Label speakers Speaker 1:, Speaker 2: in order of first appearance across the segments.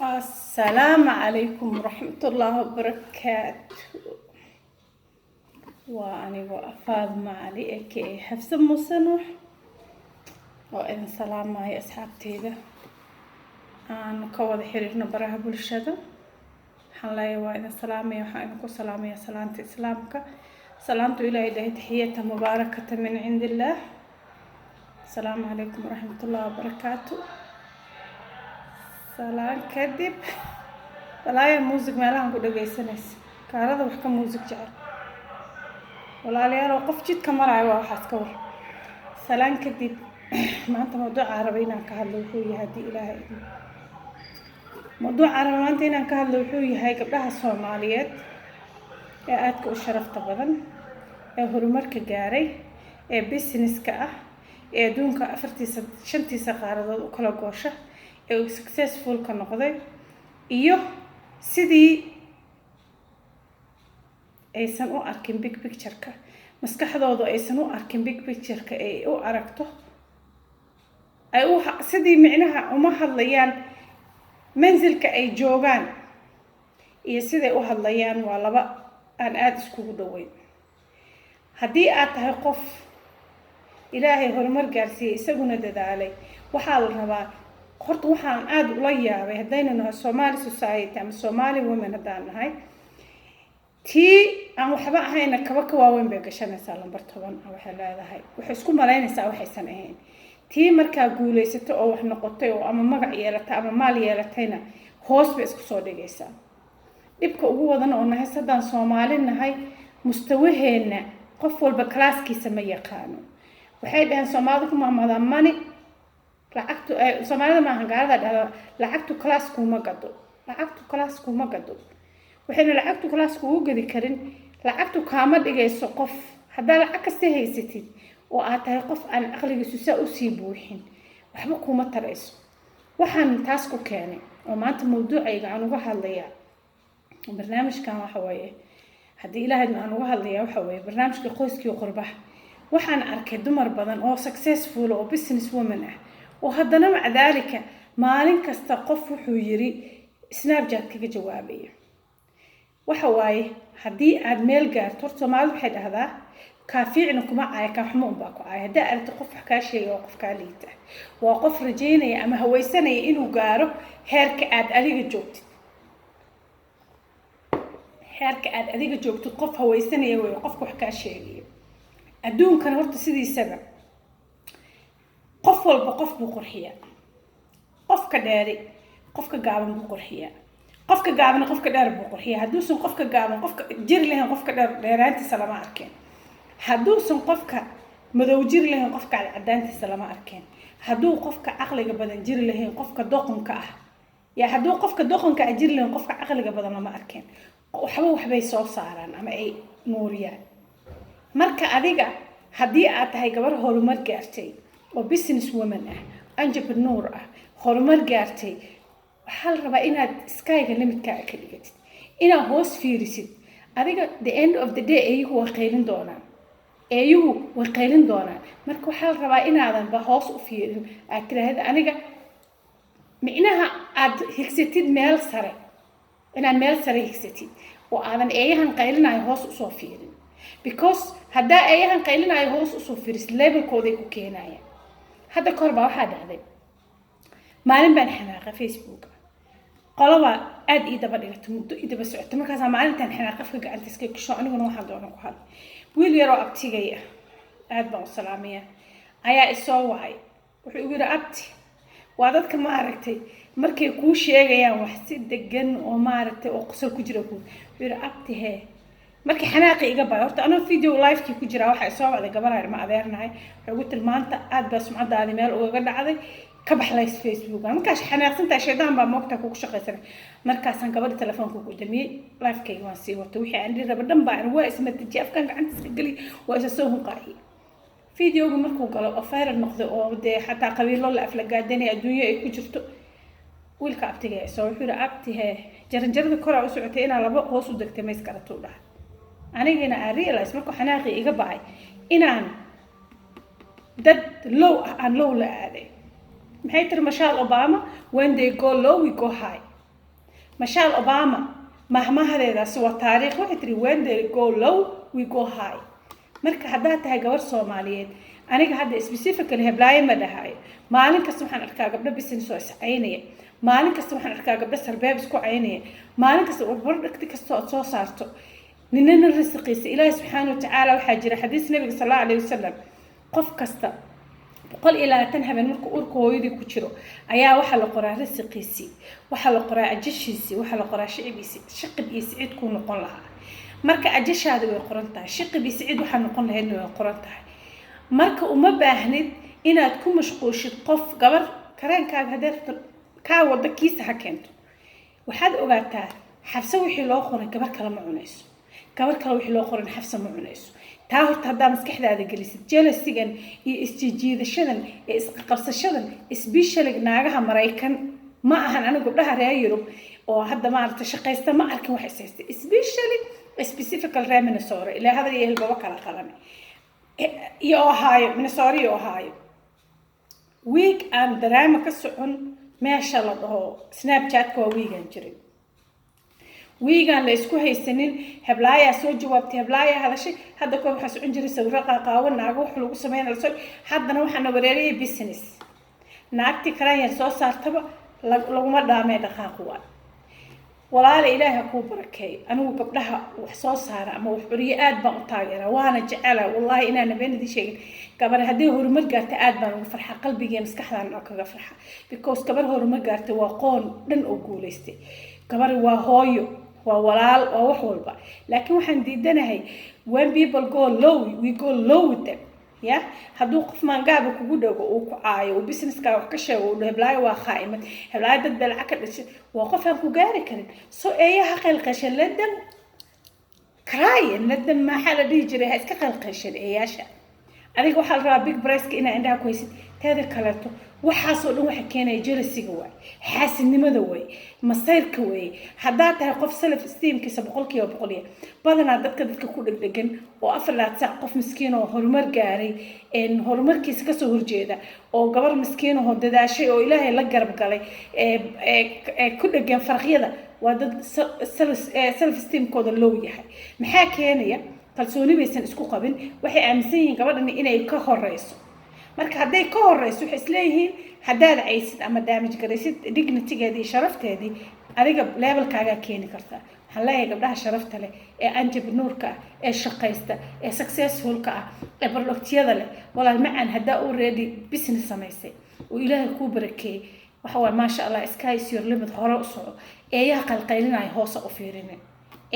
Speaker 1: السلام عليكم ورحمة الله وبركاته. وأنا وأفاض معلي أكي حفظ مصنوح وإن سلام معي أصحابتي ذا أنا كوض حريرنا براها بالشدة حلاي وإن سلامي وحانكو سلامي سلامة إسلامك سلامة إلى إلهي تحية مباركة من عند الله. السلام عليكم ورحمة الله وبركاته. سلام كدب ولا الموسيقى مالها نقول دقيسنس كهذا وحكم موسيقى جعل ولا لي أنا وقف جد كمرة واحد كور سلام كدب ما أنت موضوع عربينا كهذا وحوي هدي إلهي موضوع عربي ما أنتينا كهذا وحوي هاي قبلها الصوماليات آتك وشرفت بدن هرمرك جاري بيسنس كأ دونك أفرتي شنتي سقارة وكلا قوشة successful ka noqday iyo sidii aysan u arkin big picture-ka maskaxdoodu aysan u arkin big picture-ka ay u aragto ay u sidii micnaha uma hadlayaan manzilka ay joogaan iyo siday u hadlayaan waa laba aan aad iskugu dhaweyn. haddii aad tahay qof ilaahay horumar gaarsiiyay isaguna dadaalay waxaa la rabaa horta waxaan aad ula yaabay haddaynu nahay Somali society ama Somali women haddaan nahay tii aan waxba ahayna kaba ka waaweyn bay gashanaysaa lambar 10 waxay leedahay waxay isku malaynaysaa waxaysan ahayn tii markaa guulaysato oo wax noqotay oo ama magac yeelatay ama maal yeelatayna hoos bay isku soo dhigaysaa. dhibka ugu wadan oo nahay sadaan Soomaali nahay mustawaheena qof walba klaaskiisa ma yaqaano. waxay dhahan Soomaalidu kuma madamani lacagtu Soomaalida ma ahan gaalada dhahdo lacagtu class kuma gado waxayna lacagtu class ku gadi karin lacagtu kaama dhigayso qof hadaa lacag kasta haysatid oo aad tahay qof aan aqligiisu saa u sii buuxin waxba kuma tarayso. waxaan taas ku keenay oo maanta mawduucayga aan uga hadlayaa barnaamijkan waxa weeye haddii ilaahay aan uga hadlayaa waxa weeye barnaamijka qoyskii qurbaha waxaan arkay dumar badan oo successful oo business women ah وهذا مع ذلك مالين كاستقف وحيري سناب شات كيف جوابيه وحواي هدي أدميل جار ترى ما له حد هذا كافي إنكم معايا كحمون باكو عاي هدا أرتقف حكاشي وقف كاليته وقف رجيني أما هو سنة إنه جاره هرك أديك جوبت تقف هو سنة وقف حكاشي أدون كان ورت سيدي سبب qof walba qof buu qurxiyaa qofka dheeri qofka gaaban buu qurxiyaa qofka gaaban qofka dheer buu qurxiyaa haduusan qofka gaaban qofka jir leh qofka dheeraantiisa lama arkeen haduusan qofka madow jir leh qofka cadaantiisa lama arkeen haduu qofka aqliga badan jir leh qofka doqonka ah ya haduu qofka doqonka jir leh qofka aqliga badan lama arkeen waxbay soo saaraan ama ay nuuriyaan. marka adiga hadii aad tahay gabar horumar gaartay oo business woman entrepreneur horumar gaartay waxa la rabaa inaad skyga limit-ka ka dhigatid inaad hoos fiirisid adiga the end of the day ayuhu way qaylin doonaan marka waxa la rabaa inaadan ba hoos u fiirin aad tiraahdo aniga micnaha aad higsatid meel sare inaad meel sare higsatid oo aadan eeyahan qaylinayo hoos u soo fiirin because hadaa eeyahan qaylinayo hoos u soo fiiris levelkooday ku keenayaan. هذا كوربا واحد هذا مالين بين حناقة فيسبوك قلبا أد إذا بدأت تمد إذا بس عتمك هذا مالين تن حناقة فيك أنت سكيك شو أنا واحد وأنا واحد ويل يرى أبتي جاية أد بقى السلامية أيا السواعي ويقول أبتي وعدد كم عرفتي مركي كوش جاية وحسيت دجن وما عرفتي وقصر كجربون ويقول أبتي هي markii xanaaqi iga baa horta ana video live ki ku jira waxa soo wada gabar ma adeernahay wuxuu tir maanta aad baa sumcadaadi meel uga dhacday ka baxlays Facebook markaas xanaaqsanta sheedaan baa moogta ku shaqaysan markaas aan gabadha telefoonka ku damiyay live kayga waan sii wato wixii aan raba dhan baan waa isma tijaafkan gacanta iska gali waa isa soo hunqaay videoga markuu galo oo viral noqday oo de xataa qabiilo la aflagaadanay adduunyo ay ku jirto wiilka abtiga soo wuxuu abtihe jaranjarada kor u socotay inaa laba hoos u degtay mees karato dhahay anigana aan realize markuu xanaaqi iga bacay inaan dad low la aaday maxay tir Michelle Obama when they go low we go high Michelle Obama mahmahadeedaasi waa taariikh waxay tiri when they go low we go high. marka haddaad tahay gabar Soomaaliyeed aniga hadda specifically heblaaye ma dhahayo maalin kasta waxaan arkaa gabdho business oo iscaynaya maalin kasta waxaan arkaa gabdho sarbeeb isku caynaya maalin kasta warbar dhigti kasta oo soo saarto ninna risqiisa Ilaahay subhanahu wa ta'ala waxa jira xadiis nabiga sallallahu alayhi wasallam qof kasta qol ilaa tan habeen markuu urku hooyadii ku jiro ayaa waxa la qoraa risqiisi waxa la qoraa ajashiisi waxa la qoraa shicibiisi shaqadiisi cid ku noqon lahaa marka ajashaada way qoran tahay shaqadiisi cid waxa noqon lahayd way qoran tahay marka uma baahnid inaad ku mashquushid qof gabar kareenkaaga hadeerto ka wada kiisa ha keento waxaad ogaataa xabsa wixii loo qoray gabar kale ma cunayso gabar kale wixii loo qoray xabsa ma cunayso taa horta haddaa maskaxdaada gelisid jealasigan iyo isjiidashadan iyo isqabsashadan especially naagaha Mareykan ma ahan anigu gabdhaha reer Yurub oo hadda maaragtay shaqaysta ma arkin wax isaysta especially specifical reer Minnesota ilaa hadda iyo hilbaba kala qalan iyo Ohio Minnesota iyo Ohio week and drama ka socon meesha la dhaho Snapchat-ka waa weegan jiray wiigan la isku haysanin heblaaya soo jawaabtay heblaaya hadashay hadda koob waxa soo jiray sawir qaqaawan naaga wax lagu sameeyay soo haddana waxaan wareeriyay business naagti karaan soo saartaba laguma dhaamay dhaqaaq waa walaal ilaahay ku barakay anigu gabdhaha wax soo saara ama wax xuriye aad baan u taageeraa waana jecela wallahi inaan beenidii sheegin gabar hadii horumar gaartay aad baan ugu farxaa qalbiga maskaxdaan oo kaga farxaa because gabar horumar gaartay waa qoon dhan oo guuleystay gabar waa hooyo waa walaal waa wax walba laakiin waxaan diidanahay when people go low we go low with them ya haduu qof maangaaba kugu dhago oo ku caayo businesska wax ka sheego oo heblaay waa khaa'imad heblaay dad balca ka dhashay waa qof aan ku gaari karin soo eeyaha qalqashan ladan ladan ma xala dhigi jiray ha iska qalqashan eeyaasha adiga waxa la rabaa big price ina indhaha ku haysid teeda kaleeto waxaas oo dhan waxa keenay jealousy-ga way xaasidnimada way masayrka way hadaa tahay qof self esteem-kiisa 100% badanaa dadka ku dhigdhigan oo aflaad saac qof miskiin oo horumar gaaray horumarkiisa ka soo horjeeda oo gabar miskiin oo dadaashay oo Ilaahay la garab galay ku dhigan farqiyada waa dad self esteem-kooda low yahay maxaa keenaya kalsooni baysan isku qabin waxay aaminsan yihiin gabadhan inay ka horeyso marka haday ka horeyso waxay isleeyihiin hadaad aysid ama damage garaysid dignity-geedii iyo sharafteedii adiga level-kaaga keeni kartaa waxaan leeyahay gabdhaha sharafta leh ee entrepreneur-ka ee shaqaysta ee successful-ka ee productyada leh walaal macaan hadaa already business samaysay oo Ilaahay ku barakeeyay waxa waa ma sha Allah sky is your limit hore u soco eeyaha qalqaylinay hoos u fiirinin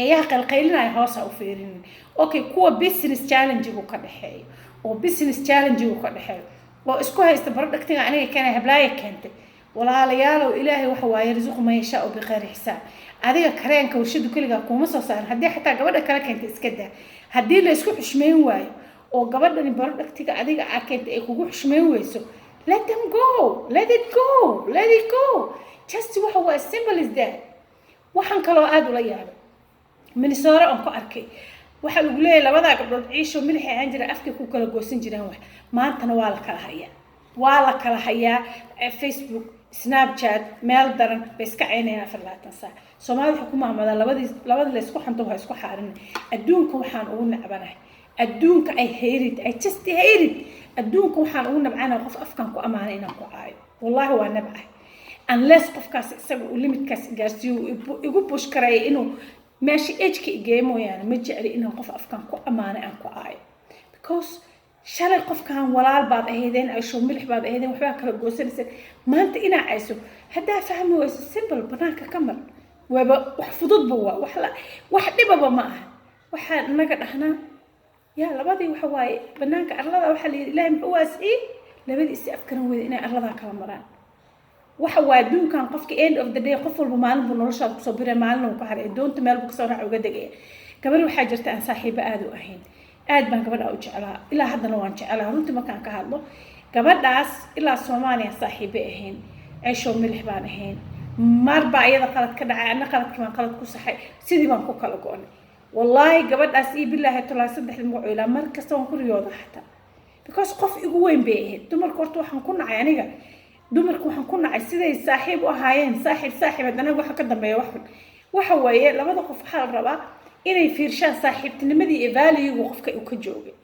Speaker 1: eeyaha qalqaylinay hoos u fiirinin okay kuwa business challenge uu ka dhaxeeyo oo business challenge uu ka dhaxeeyo oo isku haysta productiga aniga kana heblaaya keentay walaalayaal Ilaahay waxa waa yarzuq ma yasha oo biqaar xisaab adiga kareenka warshadu kaliya kuma soo saaran hadii xitaa gabadha kala keentay iska daa hadii la isku xushmeyn waayo oo gabadhani productiga adiga keentay ay kugu xushmeyn weyso let them go let it go just waxa waa simple as that waxan kale oo aad ula yaabay Minnesota aan ku arkay waxa lagu leeyahay labada gabdhood ciisho milixay aan jira afka ku kala goosan jireen wax maantana waa la kala hayaa Facebook Snapchat meel daran iska caynayna farlaatan saa Soomaalidu xukuumada labada la isku xanto waa isku xaarin adduunka waxaan ugu nacbanahay adduunka I just hate it adduunka waxaan ugu nabcanahay qof afkan ku amaana inaan ku caayo wallahi waa nabcahay unless qofkaas isaga uu limitkaas gaarsiyo igu push karay inuu ماشي إيش كي جيمو يعني مجعلي إنه قف أفكار كو أمانة أن كو عاي because شال قف كان ولا البعض هيدين أيشو ملح بعض هيدين وحبا كلا جوسين ما أنت إنا عايزو هدا فهمه ويس simple بناك كمل وحفظت بوا واحد بابا معه واحد نقد إحنا يا لبادي وحواي بناك أرلدا وحل لا مقواس إيه لبادي استأفكر هو إنا أرلدا كلامران waxa waa adduunkan qofka end of the day qof walba maalin buu nolosha ku soo biray maalin uu ka haray doonta meel buu ka soo raac uga dagay gabar waxa jirta aan saaxiibo aad u ahayn aad baan gabadha u jeclaa ilaa haddana waan jeclaa runtii markaan ka hadlo gabadhaas ilaa Soomaaliya saaxiibo ahayn aysho milix baan ahayn marba ayada qalad ka dhacay ana qaladkii baan qalad ku saxay sidii baan ku kala go'nay wallahi gabadhaas ii billahi talaa saddex magac ila markasta waan ku riyooda xataa because qof igu weyn bay ahayd dumarka horta waxaan ku nacay aniga dumarku waxaan ku nacay siday saaxiib u ahaayeen saaxiib haddana waxa ka dambeeya waxa weeye labada qof waxaa la rabaa inay fiirshaan saaxiibtinimadii iyo value qofka uu ka joogay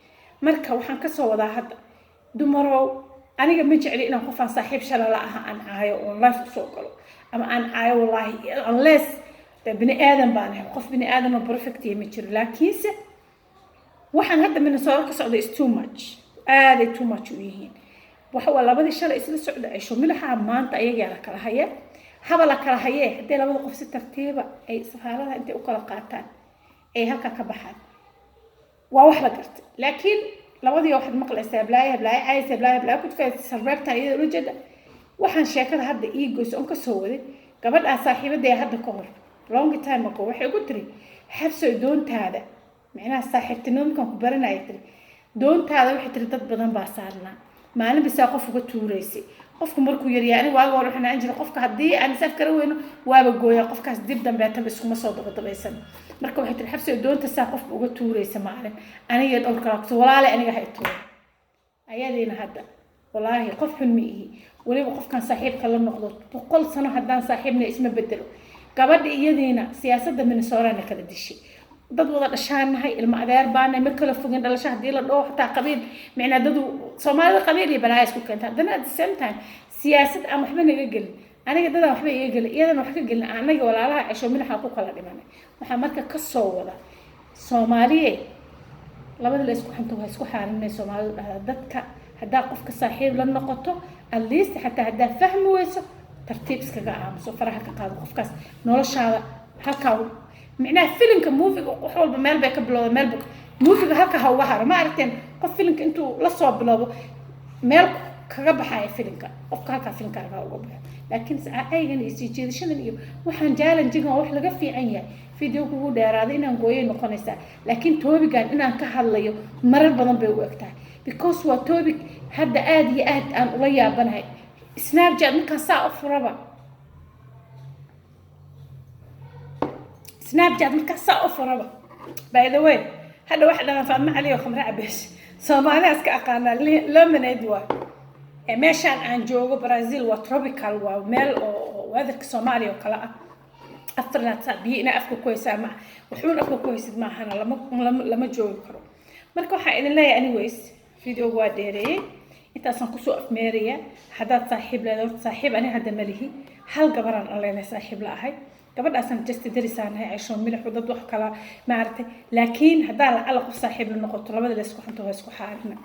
Speaker 1: marka waxaan ka soo wadaa hadda dumarow aniga ma jecli inaan qofaan saaxiib shalala aha aan caayo oo life u soo galo ama aan caayo wallahi unless bini aadan baan ahay qof bini aadan oo perfect ma jiro laakiinse waxaan hadda Minnesota ka socdo is too much aaday too much u yihiin waxa waa labadii shalay isla socda ay shumilaha maanta ayaga la kala hayay haba la kala hayay hadii labada qof si tartiiba ay safarada inta u kala qaataan ay halka ka baxaan waa wax la gartay laakiin labadii waxad maqlaysaa blaaya ku tafay sarbeebta iyada u jeeda waxaan sheekada hadda egos on ka soo waday gabadha saaxiibada hadda ka hor long time ago waxay ugu tiri xabso doontaada macnaha saaxiibtinimkan ku baranay tiri doontaada waxay tiri dad badan baa saarnaa maalin bisa qof uga tuureysay qofku markuu yaryaani waaga hore waxaan jiray qofka hadii aan saf kara weyno waaba gooya qofkaas dib dambe tan iskuma soo dabaysan marka waxay tiri xabso doonta saa qof uga tuureysay maalin aniga dhulka rabto walaale aniga hay tuur ayadeena hadda wallahi qof xun ma ihi waliba qofkan saaxiibka la noqdo 100 sano hadaan saaxiibna isma bedelo gabadha iyadiina siyaasadda Minnesota kala dishay dad wada dhashaanahay ilma adeer baana ma kala fogin dhalasho hadii la dhoo xitaa qabiil macna dad Soomaalida qabiil iyo balaa isku keenta hadana at the same time siyaasad aan waxba naga gelin aniga dad waxba iga gelin iyadana wax ka gelin anaga walaalaha cisho minaxa ku kala dhimanay waxa marka ka soo wada Soomaaliye labada la isku xanto waa isku xaarinay Soomaalida dadka hadaa qofka saaxiib la noqoto at least hataa hadaa fahmi weyso tartiib iskaga aamuso faraha ka qaado qofkaas noloshaada halka macnaha filimka movie wax walba meel bay ka bilowday meel movie halka ha uga haro ma aragteen qof filimka intuu la soo bilowdo meel kaga baxay filimka qofka halka filimka uga baxay laakiin aygan isii jeedashadan iyo waxaan challenge wax laga fiican yahay video kugu dheeraaday inaan gooyay noqonaysa laakiin topigan inaan ka hadlayo marar badan bay u egtahay because waa topic hadda aad iyo aad aan ula yaabanahay Snapchat marka saa u furaba Snapchat marka saa u furaba by the way hada wax dhan fahma caliyo khamra cabees Soomaaliya iska aqaana lemonade waa meeshaan aan joogo Brazil waa tropical waa meel oo weatherka Soomaaliya oo kala ah afternaad biina afka ku haysaa ma wuxuu afka ku haysid ma ahana lama joogi karo marka waxa idin leeyahay anyways video waa dheereeyay intaasaan ku soo afmeeraya hadaad saaxiib leedahay saaxiib ani hadda malihi hal gabaraan alleena saaxiib la ahay gabadhaasaan just darisaanahay Aisha milix dad wax kala ma aragtay laakiin hadaa la qof saaxiib la noqoto labada la isku xanto waa isku xaarina